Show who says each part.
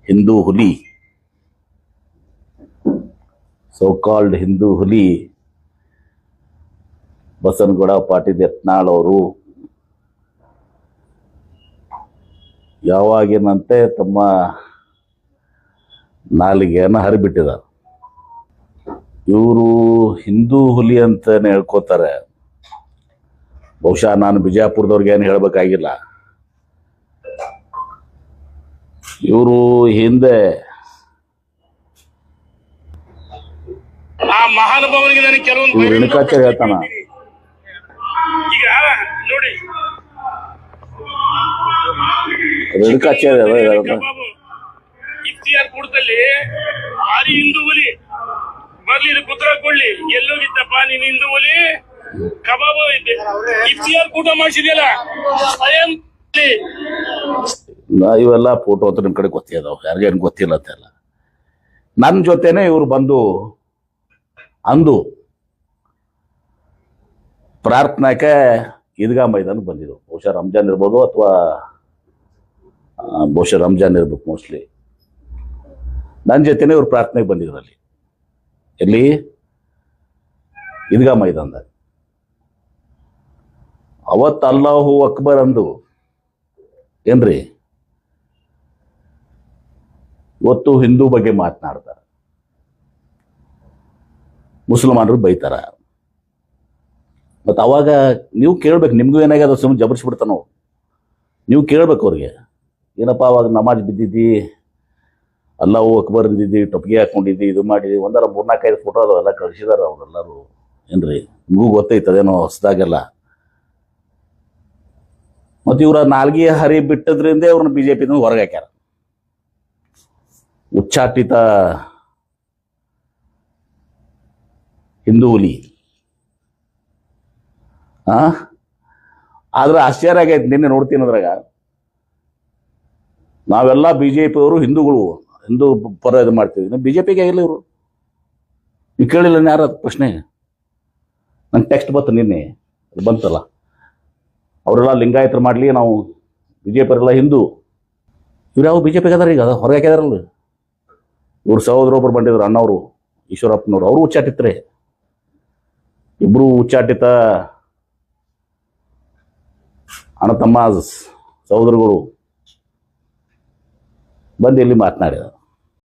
Speaker 1: ಹಿಂದೂ ಹುಲಿ, so called Hindu ಹುಲಿ ಬಸನಗೌಡ ಪಾಟೀಲ್ ಯತ್ನಾಳ್ ಅವರು ಯಾವಾಗಿನಂತೆ ತಮ್ಮ ನಾಲಿಗೆಯನ್ನು ಹರಿಬಿಟ್ಟಿದ್ದಾರೆ. ಇವರು ಹಿಂದೂ ಹುಲಿ ಅಂತಾನೆ ಹೇಳ್ಕೋತಾರೆ. ಬಹುಶಃ ನಾನು ಬಿಜಾಪುರದವ್ರಿಗೆ ಏನು ಹೇಳಬೇಕಾಗಿಲ್ಲ. ಇವರು ಹಿಂದೆ
Speaker 2: ಆ ಮಹಾನುಭಾವರಿಗೆ ನನಗೆ ಕೆಲವೊಂದು
Speaker 1: ರೇಣುಕಾಚಾರ್ಯ ಹೇಳ್ತಾನ,
Speaker 2: ಈಗ ನೋಡಿ
Speaker 1: ರೇಣುಕಾಚಾರ್ಯ
Speaker 2: ಇಫ್ತಿಯಾರ್ ಕೂಟದಲ್ಲಿ ಭಾರಿ ಹಿಂದೂ ಹುಲಿ ಬರ್ಲಿ ಪುತ್ರ ಕೊಡ್ಲಿ, ಎಲ್ಲೋಗಿದ್ದಪ್ಪ ನೀನ್ ಹಿಂದೂ ಹುಲಿ ಕಬಾಬ್ ಇದ್ದೆ ಇಫ್ತಿಯಾರ್ ಕೂಟ ಮಾಡಿಸಿದ್ಯಲ್ಲ ಸ್ವಯಂ.
Speaker 1: ಇವೆಲ್ಲ ಫೋಟೋ ಅಂತ ನಿಮ್ ಕಡೆ ಗೊತ್ತಿದಾವ, ಯಾರಿಗೇನು ಗೊತ್ತಿಲ್ಲ ಅಂತೆಲ್ಲ. ನನ್ನ ಜೊತೆನೆ ಇವರು ಬಂದು ಅಂದು ಪ್ರಾರ್ಥನಾಕ್ಕೆ ಈದ್ಗಾ ಮೈದಾನಕ್ಕೆ ಬಂದಿದ್ರು. ಬಹುಶಃ ರಂಜಾನ್ ಇರ್ಬೋದು, ಅಥವಾ ಬಹುಶಃ ರಂಜಾನ್ ಇರ್ಬೇಕು ಮೋಸ್ಟ್ಲಿ. ನನ್ನ ಜೊತೆನೆ ಇವ್ರು ಪ್ರಾರ್ಥನೆಗೆ ಬಂದಿದ್ರು ಅಲ್ಲಿ. ಎಲ್ಲಿ? ಈದ್ಗಾ ಮೈದಾನದಾಗ. ಅವತ್ತು ಅಲ್ಲಾಹು ಅಕ್ಬರ್ ಅಂದು ಏನ್ರಿ, ಇವತ್ತು ಹಿಂದೂ ಬಗ್ಗೆ ಮಾತನಾಡ್ತಾರೆ, ಮುಸಲ್ಮಾನರು ಬೈತಾರ. ಮತ್ತು ಅವಾಗ ನೀವು ಕೇಳ್ಬೇಕು, ನಿಮಗೂ ಏನಾಗ್ಯದ ಸುಮ್ಮನೆ ಜಬರ್ಸ್ಬಿಡ್ತಾನೋ. ನೀವು ಕೇಳ್ಬೇಕು ಅವ್ರಿಗೆ, ಏನಪ್ಪ ಅವಾಗ ನಮಾಜ್ ಬಿದ್ದಿದ್ದಿ, ಅಲ್ಲಾಹು ಅಕ್ಬರ್ ಅಂದಿದ್ದಿ, ಟೊಪ್ಪಿಗೆ ಹಾಕೊಂಡಿದ್ದಿ, ಇದು ಮಾಡಿದ್ದಿ, ಒಂದರ 3-4-5 ಫೋಟೋ ಅದಾವೆಲ್ಲ ಕಳಿಸಿದಾರ ಅವರೆಲ್ಲರೂ. ಏನ್ರಿ, ನಿಮಗೂ ಗೊತ್ತೈತದೇನೋ ಹೊಸದಾಗೆಲ್ಲ. ಮತ್ತು ಇವರ ನಾಲ್ಗೆ ಹರಿ ಬಿಟ್ಟದ್ರಿಂದ ಅವ್ರನ್ನ ಬಿಜೆಪಿನ ಹೊರಗೆ ಹಾಕ್ಯಾರ. ಉಚ್ಚಾಟಿತ ಹಿಂದೂ ಹುಲಿ. ಆದ್ರೆ ಆಶ್ಚರ್ಯ ಆಗೈತೆ, ನಿನ್ನೆ ನೋಡ್ತೀನಿ ಅದ್ರಾಗ ನಾವೆಲ್ಲ ಬಿಜೆಪಿ ಅವರು ಹಿಂದೂಗಳು, ಹಿಂದೂ ಪರ ಇದು ಮಾಡ್ತೀವಿ. ಬಿಜೆಪಿಗೆ ಆಗಿಲ್ಲ ಇವರು. ನೀವು ಕೇಳಿಲ್ಲ ಯಾರ ಪ್ರಶ್ನೆ? ನಂಗೆ ಟೆಕ್ಸ್ಟ್ ಬಂತು ನಿನ್ನೆ, ಅದು ಬಂತಲ್ಲ, ಅವರೆಲ್ಲ ಲಿಂಗಾಯತರು ಮಾಡಲಿ, ನಾವು ಬಿಜೆಪಿಯವರೆಲ್ಲ ಹಿಂದೂ. ಇವ್ರು ಯಾವ ಬಿಜೆಪಿಗೆ ಅದಾರ? ಈಗ ಹೊರಗೆ ಹಾಕಿದಾರಲ್ಲ ಇವ್ರ ಸಹೋದರೊಬ್ಬರು ಬಂದಿದ್ರು, ಅಣ್ಣವರು ಈಶ್ವರಪ್ಪನವರು, ಅವರು ಉಚ್ಚಾಟಿತ್ರೆ. ಇಬ್ರು ಉಚ್ಚಾಟಿತ ಅಣ್ಣ ತಮ್ಮ ಸಹೋದರಗಳು ಬಂದು ಇಲ್ಲಿ ಮಾತನಾಡಿದ.